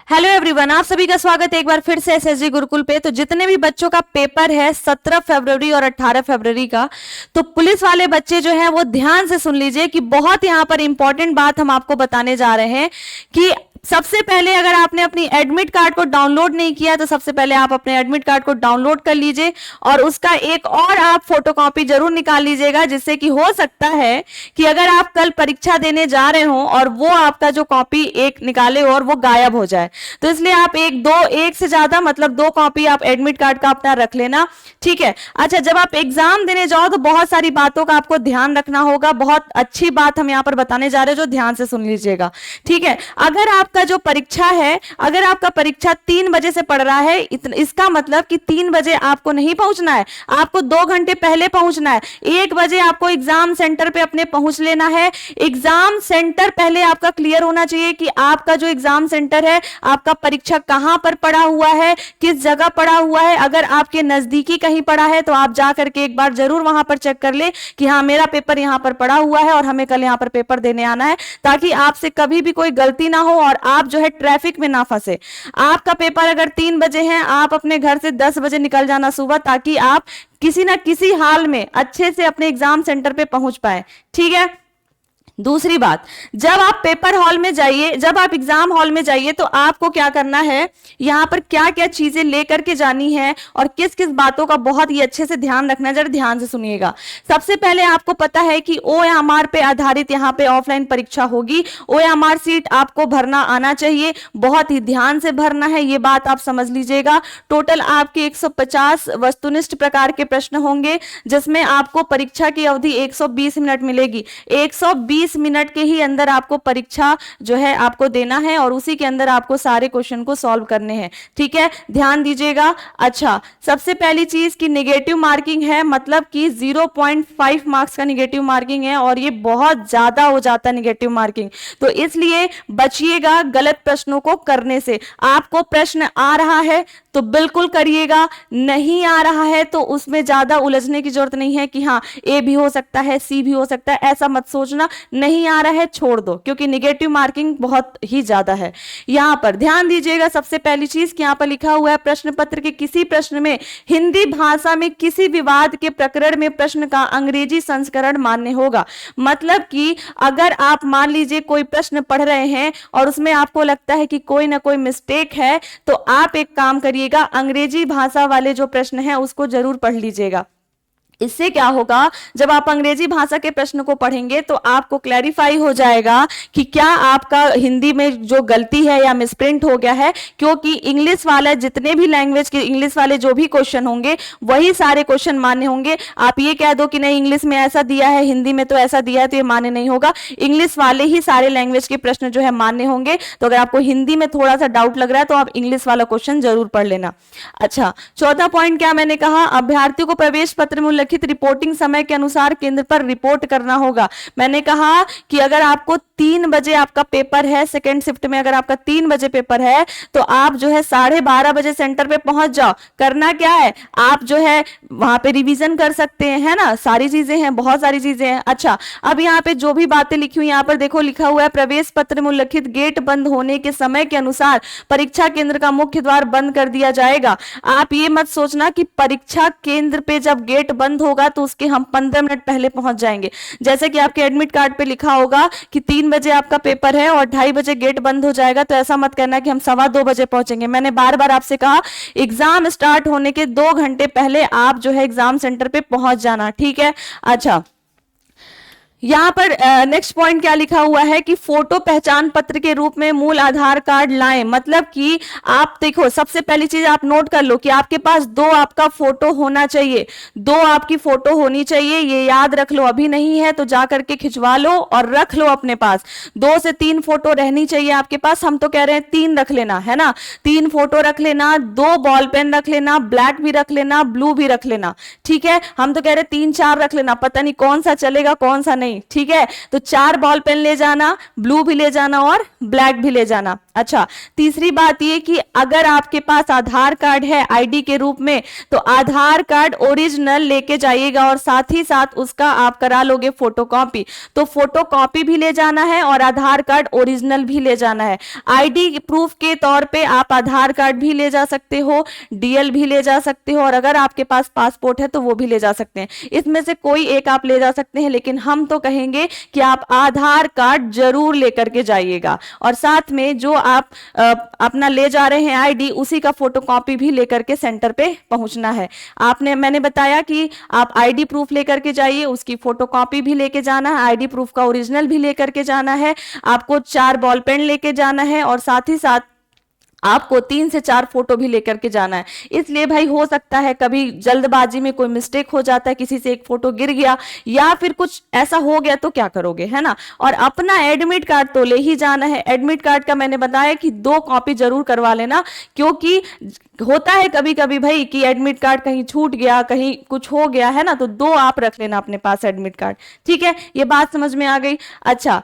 Hello everyone, आप सभी का स्वागत है एक बार फिर से एसएसजी गुरुकुल पे। तो जितने भी बच्चों का पेपर है 17 फरवरी और 18 फरवरी का, तो पुलिस वाले बच्चे जो हैं वो ध्यान से सुन लीजिए कि बहुत यहां पर इंपॉर्टेंट बात हम आपको बताने जा रहे हैं कि सबसे पहले अगर आपने अपनी एडमिट कार्ड को डाउनलोड नहीं किया तो सबसे पहले आप अपने एडमिट कार्ड को डाउनलोड कर लीजिए और उसका एक और आप फोटोकॉपी जरूर निकाल लीजिएगा, जिससे कि हो सकता है कि अगर आप कल परीक्षा देने जा रहे हो और वो आपका जो कॉपी एक निकाले और वो गायब हो जाए, तो इसलिए आप एक से ज्यादा मतलब 2 कॉपी आप एडमिट कार्ड का अपना रख लेना, ठीक है। अच्छा, जब आप एग्जाम देने जाओ तो बहुत सारी बातों का आपको ध्यान रखना होगा। बहुत अच्छी बात हम यहां पर बताने जा रहे हैं, जो ध्यान से सुन लीजिएगा, ठीक है। अगर आपका जो परीक्षा है, अगर आपका परीक्षा 3 बजे से पड़ रहा है, इसका मतलब कि 3 बजे आपको नहीं पहुंचना है, आपको 2 घंटे पहले पहुंचना है। 1 बजे आपको एग्जाम सेंटर पे अपने पहुंच लेना है। एग्जाम सेंटर पहले आपका क्लियर होना चाहिए कि आपका जो एग्जाम सेंटर है, आपका परीक्षा कहां पर पड़ा हुआ है, किस जगह पड़ा हुआ है। अगर आपके नजदीकी कहीं पड़ा है तो आप जा करके एक बार जरूर वहां पर चेक कर ले कि हाँ, मेरा पेपर यहां पर पड़ा हुआ है और हमें कल यहां पर पेपर देने आना है, ताकि आपसे कभी भी कोई गलती ना हो और आप जो है ट्रैफिक में ना फंसे। आपका पेपर अगर 3 बजे है, आप अपने घर से 10 बजे निकल जाना सुबह, ताकि आप किसी ना किसी हाल में अच्छे से अपने एग्जाम सेंटर पे पहुंच पाए, ठीक है। दूसरी बात, जब आप पेपर हॉल में जाइए, जब आप एग्जाम हॉल में जाइए तो आपको क्या करना है, यहां पर क्या क्या चीजें लेकर के जानी है और किस किस बातों का बहुत ही अच्छे से ध्यान रखना है, जरा ध्यान से सुनिएगा। सबसे पहले आपको पता है कि OMR पे आधारित यहां पे ऑफलाइन परीक्षा होगी। OMR सीट आपको भरना आना चाहिए, बहुत ही ध्यान से भरना है, ये बात आप समझ लीजिएगा। टोटल आपके 150 वस्तुनिष्ठ प्रकार के प्रश्न होंगे, जिसमें आपको परीक्षा की अवधि 120 मिनट मिलेगी। 120 मिनट के ही अंदर आपको परीक्षा जो है आपको देना है और उसी के अंदर आपको सारे क्वेश्चन को सॉल्व करने हैं, ठीक है, ध्यान दीजिएगा। अच्छा, सबसे पहली चीज की नेगेटिव मार्किंग है, मतलब कि 0.5 मार्क्स का नेगेटिव मार्किंग है और ये बहुत ज्यादा हो जाता है नेगेटिव मार्किंग, तो इसलिए बचिएगा गलत प्रश्नों को करने से। आपको प्रश्न आ रहा है तो बिल्कुल करिएगा, नहीं आ रहा है तो उसमें ज्यादा उलझने की जरूरत नहीं है कि हाँ A भी हो सकता है, C भी हो सकता है, ऐसा मत सोचना। नहीं आ रहा है छोड़ दो, क्योंकि नेगेटिव मार्किंग बहुत ही ज्यादा है। यहां पर ध्यान दीजिएगा, सबसे पहली चीज कि यहां पर लिखा हुआ है प्रश्न पत्र के किसी प्रश्न में हिंदी भाषा में किसी विवाद के प्रकरण में प्रश्न का अंग्रेजी संस्करण मान्य होगा। मतलब कि अगर आप मान लीजिए कोई प्रश्न पढ़ रहे हैं और उसमें आपको लगता है कि कोई ना कोई मिस्टेक है, तो आप एक काम करिएगा, अंग्रेजी भाषा वाले जो प्रश्न है उसको जरूर पढ़ लीजिएगा। इससे क्या होगा, जब आप अंग्रेजी भाषा के प्रश्न को पढ़ेंगे तो आपको क्लैरिफाई हो जाएगा कि क्या आपका हिंदी में जो गलती है या मिसप्रिंट हो गया है, क्योंकि इंग्लिश वाला जितने भी लैंग्वेज के इंग्लिश वाले जो भी क्वेश्चन होंगे वही सारे क्वेश्चन मान्य होंगे। आप ये कह दो कि नहीं इंग्लिश में ऐसा दिया है, हिंदी में तो ऐसा दिया है, तो ये मान्य नहीं होगा। इंग्लिश वाले ही सारे लैंग्वेज के प्रश्न जो है मान्य होंगे। तो अगर आपको हिंदी में थोड़ा सा डाउट लग रहा है तो आप इंग्लिश वाला क्वेश्चन जरूर पढ़ लेना। अच्छा, चौथा पॉइंट क्या मैंने कहा, अभ्यर्थियों को प्रवेश पत्र में रिपोर्टिंग समय के अनुसार केंद्र पर रिपोर्ट करना होगा। मैंने कहा कि अगर आपको 3 बजे आपका पेपर है, सेकेंड शिफ्ट में अगर आपका 3 बजे पेपर है, तो आप जो है 12:30 बजे सेंटर पे पहुंच जाओ। करना क्या है, आप जो है वहां पे रिवीजन कर सकते हैं, है ना, सारी चीजें हैं, बहुत सारी चीजें हैं। अच्छा, अब यहाँ पे जो भी बातें लिखी हुई, यहाँ पर देखो लिखा हुआ है प्रवेश पत्र में उल्लिखित गेट बंद होने के समय के अनुसार परीक्षा केंद्र का मुख्य द्वार बंद कर दिया जाएगा। आप ये मत सोचना कि परीक्षा केंद्र पे जब गेट बंद होगा तो उसके हम 15 मिनट पहले पहुंच जाएंगे। जैसे कि आपके एडमिट कार्ड पे लिखा होगा कि 3 बजे आपका पेपर है और 2:30 बजे गेट बंद हो जाएगा, तो ऐसा मत करना कि हम 2:15 बजे पहुंचेंगे। मैंने बार बार आपसे कहा एग्जाम स्टार्ट होने के 2 घंटे पहले आप जो है एग्जाम सेंटर पे पहुंच जाना, ठीक है। अच्छा, यहां पर नेक्स्ट पॉइंट क्या लिखा हुआ है कि फोटो पहचान पत्र के रूप में मूल आधार कार्ड लाएं। मतलब कि आप देखो, सबसे पहली चीज आप नोट कर लो कि आपके पास 2 आपका फोटो होना चाहिए, 2 आपकी फोटो होनी चाहिए, ये याद रख लो। अभी नहीं है तो जा करके खिंचवा लो और रख लो अपने पास। 2 से 3 फोटो रहनी चाहिए आपके पास। हम तो कह रहे हैं 3 रख लेना, है ना, 3 फोटो रख लेना, 2 बॉल पेन रख लेना, ब्लैक भी रख लेना, ब्लू भी रख लेना, ठीक है। हम तो कह रहे हैं 3-4 रख लेना, पता नहीं कौन सा चलेगा कौन सा नहीं नहीं, ठीक है। तो 4 बॉल पेन ले जाना, ब्लू भी ले जाना और ब्लैक भी ले जाना। अच्छा, तीसरी बात ये कि अगर आपके पास आधार कार्ड है आईडी के रूप में, तो आधार कार्ड ओरिजिनल लेके जाइएगा और साथ ही साथ उसका आप करा लोगे फोटोकॉपी, तो फोटोकॉपी भी ले जाना है और आधार कार्ड ओरिजिनल भी ले जाना है। आईडी प्रूफ के तौर पे आप आधार कार्ड भी ले जा सकते हो, डीएल भी ले जा सकते हो, और अगर आपके पास पासपोर्ट है तो वो भी ले जा सकते हैं। इसमें से कोई एक आप ले जा सकते हैं, लेकिन हम तो कहेंगे कि आप आधार कार्ड जरूर लेकर के जाइएगा और साथ में जो आप अपना ले जा रहे हैं आईडी, उसी का फोटोकॉपी भी लेकर के सेंटर पे पहुंचना है। मैंने बताया कि आप आईडी प्रूफ लेकर के जाइए, उसकी फोटोकॉपी भी लेके जाना है, आईडी प्रूफ का ओरिजिनल भी लेकर के जाना है, आपको 4 बॉल पेन लेके जाना है और साथ ही साथ आपको 3 से 4 फोटो भी लेकर के जाना है। इसलिए भाई हो सकता है कभी जल्दबाजी में कोई मिस्टेक हो जाता है, किसी से एक फोटो गिर गया या फिर कुछ ऐसा हो गया तो क्या करोगे, है ना। और अपना एडमिट कार्ड तो ले ही जाना है। एडमिट कार्ड का मैंने बताया कि 2 कॉपी जरूर करवा लेना, क्योंकि होता है कभी कभी भाई कि एडमिट कार्ड कहीं छूट गया, कहीं कुछ हो गया, है ना, तो 2 आप रख लेना अपने पास एडमिट कार्ड, ठीक है। ये बात समझ में आ गई। अच्छा,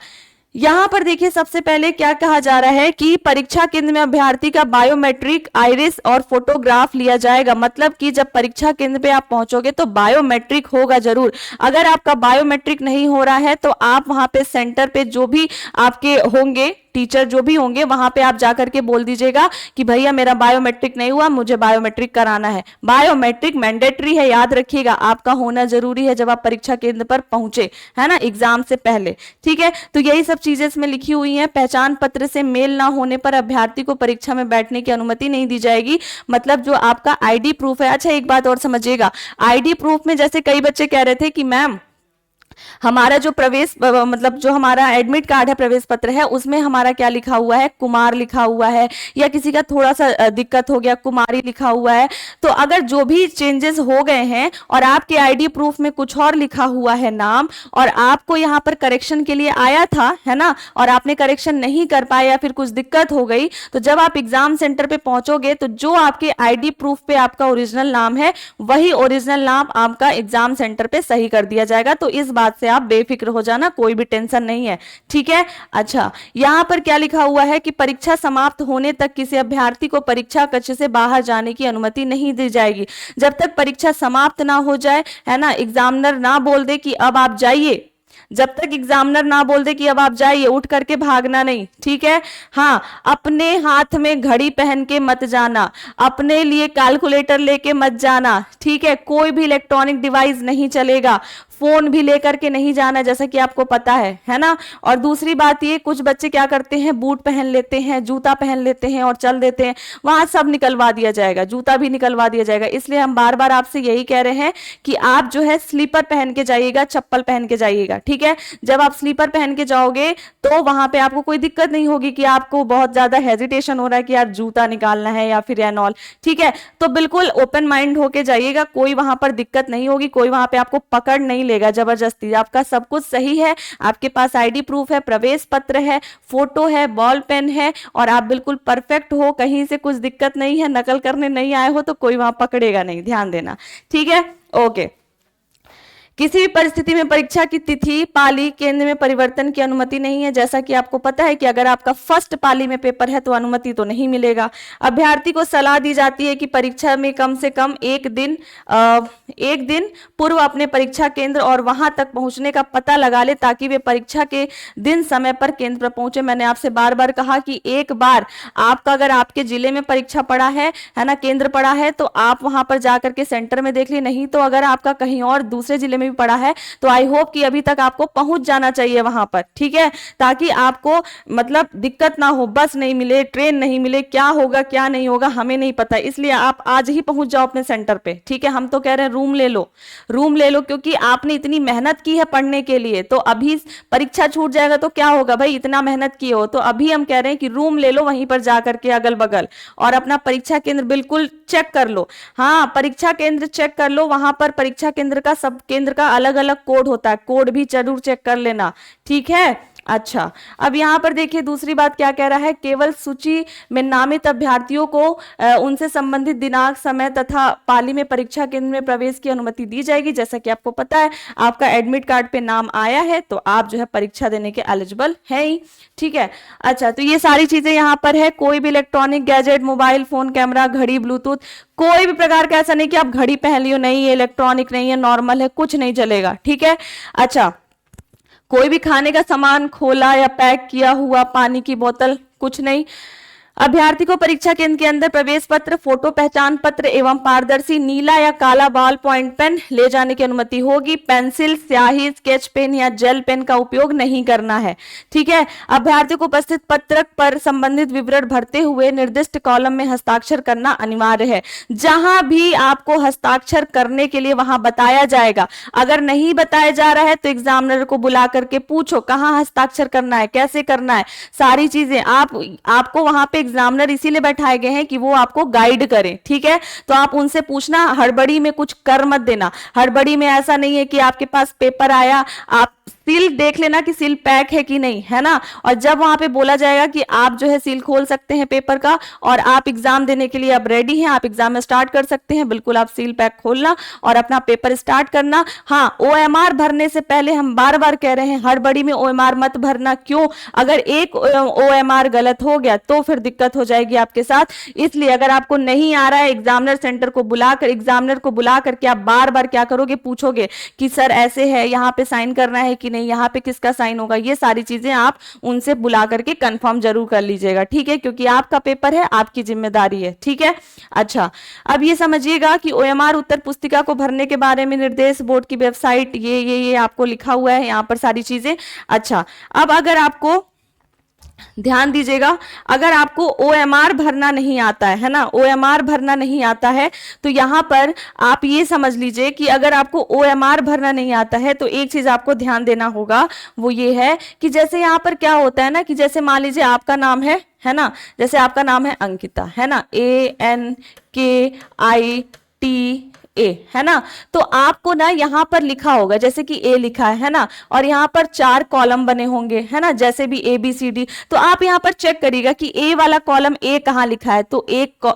यहां पर देखिए सबसे पहले क्या कहा जा रहा है कि परीक्षा केंद्र में अभ्यर्थी का बायोमेट्रिक, आइरिस और फोटोग्राफ लिया जाएगा। मतलब कि जब परीक्षा केंद्र पे आप पहुंचोगे तो बायोमेट्रिक होगा जरूर। अगर आपका बायोमेट्रिक नहीं हो रहा है तो आप वहां पे सेंटर पे जो भी आपके होंगे, टीचर जो भी होंगे, वहां पे आप जाकर के बोल दीजिएगा कि भैया मेरा बायोमेट्रिक नहीं हुआ, मुझे बायोमेट्रिक कराना है। बायोमेट्रिक मैंडेटरी है, याद रखिएगा, आपका होना जरूरी है जब आप परीक्षा केंद्र पर पहुंचे, है ना, एग्जाम से पहले, ठीक है। तो यही सब चीजें इसमें लिखी हुई हैं। पहचान पत्र से मेल ना होने पर अभ्यर्थी को परीक्षा में बैठने की अनुमति नहीं दी जाएगी। मतलब जो आपका आईडी प्रूफ है। अच्छा, एक बात और समझिएगा, आईडी प्रूफ में जैसे कई बच्चे कह रहे थे कि मैम हमारा जो प्रवेश मतलब जो हमारा एडमिट कार्ड है, प्रवेश पत्र है, उसमें हमारा क्या लिखा हुआ है, कुमार लिखा हुआ है, या किसी का थोड़ा सा दिक्कत हो गया, कुमारी लिखा हुआ है। तो अगर जो भी चेंजेस हो गए हैं और आपके आईडी प्रूफ में कुछ और लिखा हुआ है नाम, और आपको यहाँ पर करेक्शन के लिए आया था, है ना, और आपने करेक्शन नहीं कर पाया या फिर कुछ दिक्कत हो गई, तो जब आप एग्जाम सेंटर पे पहुंचोगे तो जो आपके आईडी प्रूफ पे आपका ओरिजिनल नाम है, वही ओरिजिनल नाम आपका एग्जाम सेंटर पे सही कर दिया जाएगा। तो इस बात से आप बेफिक्र हो जाना, कोई भी टेंशन नहीं है, ठीक है। अच्छा, यहां पर क्या लिखा हुआ है कि परीक्षा समाप्त होने तक किसी अभ्यर्थी को परीक्षा कक्ष से बाहर जाने की अनुमति नहीं दी जाएगी। जब तक परीक्षा समाप्त ना हो जाए, है ना, एग्जामिनर ना बोल दे कि अब आप जाइए, जब तक एग्जामिनर ना बोल दे कि अब आप जाइए, उठ करके भागना नहीं, ठीक है। हाँ, अपने हाथ में घड़ी पहन के मत जाना, अपने लिए कैलकुलेटर लेके मत जाना, ठीक है। कोई भी इलेक्ट्रॉनिक डिवाइस नहीं चलेगा, फोन भी लेकर के नहीं जाना, जैसा कि आपको पता है ना। और दूसरी बात ये, कुछ बच्चे क्या करते हैं, बूट पहन लेते हैं, जूता पहन लेते हैं और चल देते हैं, वहां सब निकलवा दिया जाएगा, जूता भी निकलवा दिया जाएगा। इसलिए हम बार बार आपसे यही कह रहे हैं कि आप जो है स्लीपर पहन के जाइएगा, चप्पल पहन के जाइएगा, ठीक है। जब आप स्लीपर पहन के जाओगे तो वहां पे आपको कोई दिक्कत नहीं होगी कि आपको बहुत ज्यादा हेजिटेशन हो रहा है कि यार जूता निकालना है या फिर एंड ऑल, ठीक है। तो बिल्कुल ओपन माइंड होके जाइएगा, कोई वहां पर दिक्कत नहीं होगी, कोई वहां पे आपको पकड़ नहीं लेगा जबरदस्ती। आपका सब कुछ सही है, आपके पास आईडी प्रूफ है, प्रवेश पत्र है, फोटो है, बॉल पेन है, और आप बिल्कुल परफेक्ट हो, कहीं से कुछ दिक्कत नहीं है, नकल करने नहीं आए हो तो कोई वहां पकड़ेगा नहीं, ध्यान देना, ठीक है। ओके, किसी भी परिस्थिति में परीक्षा की तिथि, पाली, केंद्र में परिवर्तन की अनुमति नहीं है। जैसा कि आपको पता है कि अगर आपका फर्स्ट पाली में पेपर है तो अनुमति तो नहीं मिलेगा। अभ्यर्थी को सलाह दी जाती है कि परीक्षा में कम से कम एक दिन पूर्व अपने परीक्षा केंद्र और वहां तक पहुंचने का पता लगा ले, ताकि वे परीक्षा के दिन समय पर केंद्र पर पहुंचे। मैंने आपसे बार बार कहा कि एक बार आपका अगर आपके जिले में परीक्षा पड़ा है ना, केंद्र पड़ा है, तो आप वहां पर जाकर के सेंटर में देख ली। नहीं तो अगर आपका कहीं और दूसरे जिले में भी पड़ा है तो आई होप कि अभी तक आपको पहुंच जाना चाहिए वहां पर, ठीक है, ताकि आपको मतलब दिक्कत ना हो, बस नहीं मिले, ट्रेन नहीं मिले, क्या होगा क्या नहीं होगा हमें नहीं पता। इसलिए आप आज ही पहुंच जाओ अपने सेंटर पे, ठीक है। हम तो कह रहे हैं रूम ले लो, रूम ले लो, क्योंकि आपने इतनी मेहनत की है पढ़ने के लिए, तो अभी परीक्षा छूट जाएगा तो क्या होगा भाई, इतना मेहनत किए हो। तो अभी हम कह रहे हैं कि रूम ले लो वहीं पर जाकर के अगल बगल, और अपना परीक्षा केंद्र बिल्कुल चेक कर लो। हाँ, परीक्षा केंद्र चेक कर लो, वहां पर परीक्षा केंद्र का सब केंद्र का अलग अलग कोड होता है, कोड भी जरूर चेक कर लेना, ठीक है। अच्छा, अब यहाँ पर देखिए दूसरी बात क्या कह रहा है, केवल सूची में नामित अभ्यर्थियों को उनसे संबंधित दिनांक, समय तथा पाली में परीक्षा केंद्र में प्रवेश की अनुमति दी जाएगी। जैसा कि आपको पता है, आपका एडमिट कार्ड पे नाम आया है तो आप जो है परीक्षा देने के एलिजिबल है ही। ठीक है, अच्छा, तो ये सारी चीजें यहाँ पर है। कोई भी electronic gadget, mobile phone, camera, घड़ी, ब्लूटूथ, कोई भी प्रकार का ऐसा नहीं कि आप घड़ी पहन लियो, नहीं, ये इलेक्ट्रॉनिक नहीं है, नॉर्मल है, कुछ नहीं चलेगा। ठीक है, अच्छा, कोई भी खाने का सामान खोला या पैक किया हुआ, पानी की बोतल, कुछ नहीं। अभ्यर्थी को परीक्षा केंद्र के अंदर प्रवेश पत्र, फोटो पहचान पत्र एवं पारदर्शी नीला या काला बॉल पॉइंट पेन ले जाने की अनुमति होगी। पेंसिल, स्याही, स्केच पेन या जेल पेन का उपयोग नहीं करना है। ठीक है, अभ्यर्थी को उपस्थित पत्रक पर संबंधित विवरण भरते हुए निर्दिष्ट कॉलम में हस्ताक्षर करना अनिवार्य है। जहां भी आपको हस्ताक्षर करने के लिए वहां बताया जाएगा, अगर नहीं बताया जा रहा है तो एग्जामिनर को बुला करके पूछो कहाँ हस्ताक्षर करना है, कैसे करना है, सारी चीजें आपको वहां पे एग्जामिनर इसीलिए बैठाए गए हैं कि वो आपको गाइड करें। ठीक है, तो आप उनसे पूछना, हड़बड़ी में कुछ कर मत देना। हड़बड़ी में ऐसा नहीं है कि आपके पास पेपर आया, आप सील देख लेना कि सील पैक है कि नहीं, है ना, और जब वहां पे बोला जाएगा कि आप जो है सील खोल सकते हैं पेपर का और आप एग्जाम देने के लिए अब रेडी हैं, आप एग्जाम में स्टार्ट कर सकते हैं, बिल्कुल आप सील पैक खोलना और अपना पेपर स्टार्ट करना। हाँ, ओएमआर भरने से पहले हम बार बार कह रहे हैं, हड़बड़ी में ओएमआर मत भरना। क्यों? अगर एक ओएमआर गलत हो गया तो फिर दिक्कत हो जाएगी आपके साथ। इसलिए अगर आपको नहीं आ रहा है, एग्जामिनर सेंटर को बुलाकर, एग्जामिनर को बुला करके आप बार बार क्या करोगे, पूछोगे कि सर ऐसे है, यहाँ पे साइन करना है कि नहीं, यहाँ पे किसका साइन होगा, ये सारी चीजें आप उनसे बुला करके कंफर्म जरूर कर लीजिएगा। ठीक है, क्योंकि आपका पेपर है, आपकी जिम्मेदारी है। ठीक है, अच्छा, अब ये समझिएगा कि ओएमआर उत्तर पुस्तिका को भरने के बारे में निर्देश बोर्ड की वेबसाइट, ये आपको लिखा हुआ है यहाँ पर सारी चीजें। अच्छा, अब अगर आपको ध्यान दीजिएगा, अगर आपको ओएमआर भरना नहीं आता है ना, ओएमआर भरना नहीं आता है तो यहां पर आप ये समझ लीजिए कि अगर आपको ओएमआर भरना नहीं आता है तो एक चीज आपको ध्यान देना होगा, वो ये है कि जैसे यहां पर क्या होता है ना, कि जैसे मान लीजिए आपका नाम है ना, जैसे आपका नाम है अंकिता, है ना, ANKITA, है ना, तो आपको ना यहां पर लिखा होगा जैसे कि ए लिखा है ना, और यहां पर 4 कॉलम बने होंगे, है ना, जैसे भी ABCD। तो आप यहां पर चेक करिएगा कि ए वाला कॉलम ए कहां लिखा है, तो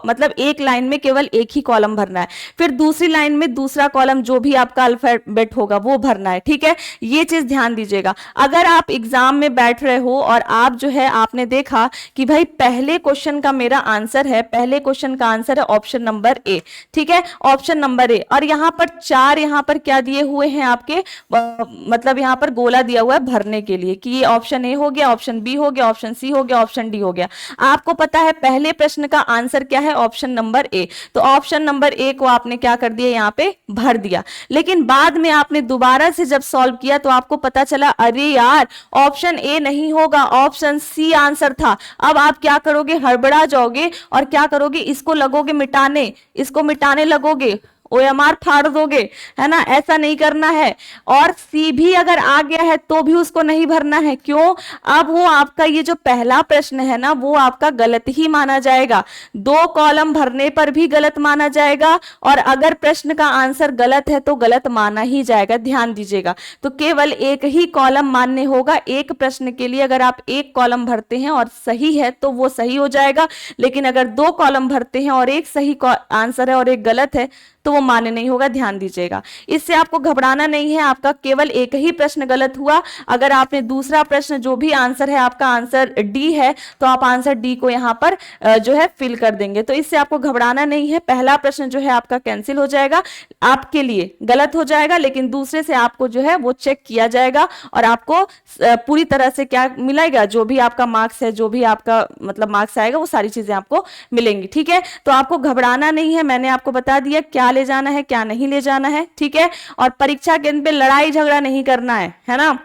मतलब एक लाइन में केवल एक ही कॉलम भरना है, फिर दूसरी लाइन में दूसरा कॉलम जो भी आपका अल्फाबेट होगा वो भरना है। ठीक है, ये चीज ध्यान दीजिएगा। अगर आप एग्जाम में बैठ रहे हो और आप जो है आपने देखा कि भाई पहले क्वेश्चन का मेरा आंसर है, पहले क्वेश्चन का आंसर है ऑप्शन नंबर ए, ठीक है, ऑप्शन नंबर ए, और यहां पर 4 यहां पर क्या दिए हुए हैं आपके, मतलब यहां पर गोला दिया हुआ है भरने के लिए कि ये ऑप्शन ए हो गया, ऑप्शन बी हो गया, ऑप्शन सी हो गया, ऑप्शन डी हो गया। आपको पता है पहले प्रश्न का आंसर क्या है, ऑप्शन नंबर ए, तो ऑप्शन नंबर ए को आपने क्या कर दिया, यहां पे भर दिया। लेकिन बाद में आपने दोबारा से जब सॉल्व किया तो आपको पता चला अरे यार ऑप्शन ए नहीं होगा, ऑप्शन सी आंसर था। अब आप क्या करोगे, हड़बड़ा जाओगे और क्या करोगे, इसको लगोगे मिटाने, इसको मिटाने लगोगे, ओएमआर फाड़ दोगे, है ना, ऐसा नहीं करना है। और सी भी अगर आ गया है तो भी उसको नहीं भरना है। क्यों? अब वो आपका ये जो पहला प्रश्न है ना, वो आपका गलत ही माना जाएगा, 2 कॉलम भरने पर भी गलत माना जाएगा, और अगर प्रश्न का आंसर गलत है तो गलत माना ही जाएगा। ध्यान दीजिएगा, तो केवल एक ही कॉलम मान्य होगा एक प्रश्न के लिए। अगर आप एक कॉलम भरते हैं और सही है तो वो सही हो जाएगा, लेकिन अगर 2 कॉलम भरते हैं और एक सही आंसर है और एक गलत है तो वो मान्य नहीं होगा। ध्यान दीजिएगा, इससे आपको घबराना नहीं है, आपका केवल एक ही प्रश्न गलत हुआ। अगर आपने दूसरा प्रश्न जो भी आंसर है, आपका आंसर डी है, तो आप आंसर डी को यहां पर जो है फिल कर देंगे, तो इससे आपको घबराना नहीं है। पहला प्रश्न जो है आपका कैंसिल हो जाएगा, आपके लिए गलत हो जाएगा, लेकिन दूसरे से आपको जो है वो चेक किया जाएगा और आपको पूरी तरह से क्या मिलेगा, जो भी आपका मार्क्स है, जो भी आपका मतलब मार्क्स आएगा, वो सारी चीजें आपको मिलेंगी। ठीक है, तो आपको घबराना नहीं है, मैंने आपको बता दिया क्या ले जाना है क्या नहीं ले जाना है। ठीक है, और परीक्षा केंद्र पे लड़ाई झगड़ा नहीं करना है ना,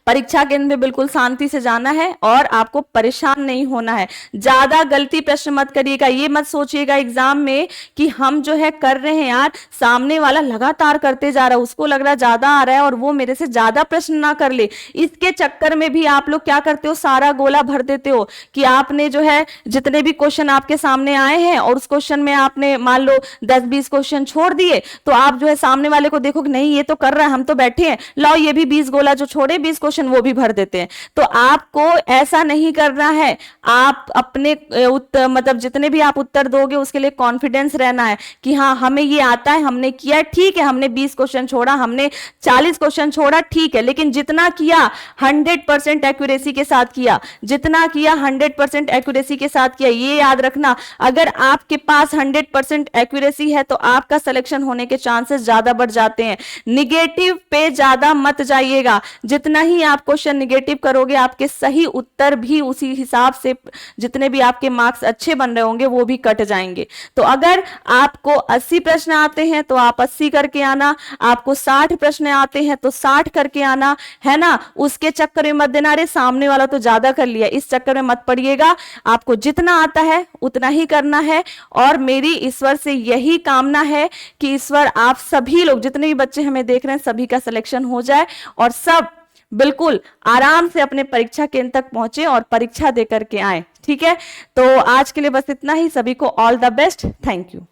परीक्षा केंद्र में बिल्कुल शांति से जाना है और आपको परेशान नहीं होना है। ज्यादा गलती प्रश्न मत करिएगा, ये मत सोचिएगा एग्जाम में कि हम जो है कर रहे हैं यार, सामने वाला लगातार करते जा रहा है, उसको लग रहा है ज्यादा आ रहा है और वो मेरे से ज्यादा प्रश्न ना कर ले। इसके चक्कर में भी आप लोग क्या करते हो, सारा गोला भर देते हो कि आपने जो है जितने भी क्वेश्चन आपके सामने आए हैं और उस क्वेश्चन में आपने मान लो 10-20 क्वेश्चन छोड़ दिए, तो आप जो है सामने वाले को देखो कि नहीं ये तो कर रहा है, हम तो बैठे हैं, लाओ ये भी 20 गोला जो छोड़े 20 क्वेश्चन वो भी भर देते हैं। तो आपको ऐसा नहीं करना है, आप अपने उत्तर मतलब जितने भी आप उत्तर दोगे उसके लिए कॉन्फिडेंस रहना है कि हाँ हमें ये आता है, हमने किया, ठीक है हमने 20 क्वेश्चन छोड़ा, हमने 40 क्वेश्चन छोड़ा, ठीक है, लेकिन जितना किया 100% एक्यूरेसी के साथ किया, जितना किया 100% एक्यूरेसी के साथ किया। ये याद रखना, अगर आपके पास 100% एक्यूरेसी है तो आपका सिलेक्शन होने के चांसेस ज्यादा बढ़ जाते हैं। निगेटिव पे ज्यादा मत जाइएगा, जितना ही आप क्वेश्चन निगेटिव करोगे आपके सही उत्तर भी उसी हिसाब से, जितने भी आपके मार्क्स अच्छे बन रहे होंगे वो भी कट जाएंगे। तो अगर आपको 80 प्रश्न आते हैं तो आप 80 करके आना, आपको 60 प्रश्न आते हैं तो 60 करके आना, है ना। उसके चक्कर में मत देना, अरे सामने वाला तो ज्यादा कर लिया, इस चक्कर में मत पड़िएगा। आपको जितना आता है उतना ही करना है। और मेरी ईश्वर से यही कामना है कि ईश्वर आप सभी लोग, जितने भी बच्चे हमें देख रहे हैं, सभी का सिलेक्शन हो जाए और सब बिल्कुल आराम से अपने परीक्षा केंद्र तक पहुंचे और परीक्षा देकर के आए। ठीक है, तो आज के लिए बस इतना ही। सभी को all the best. Thank you.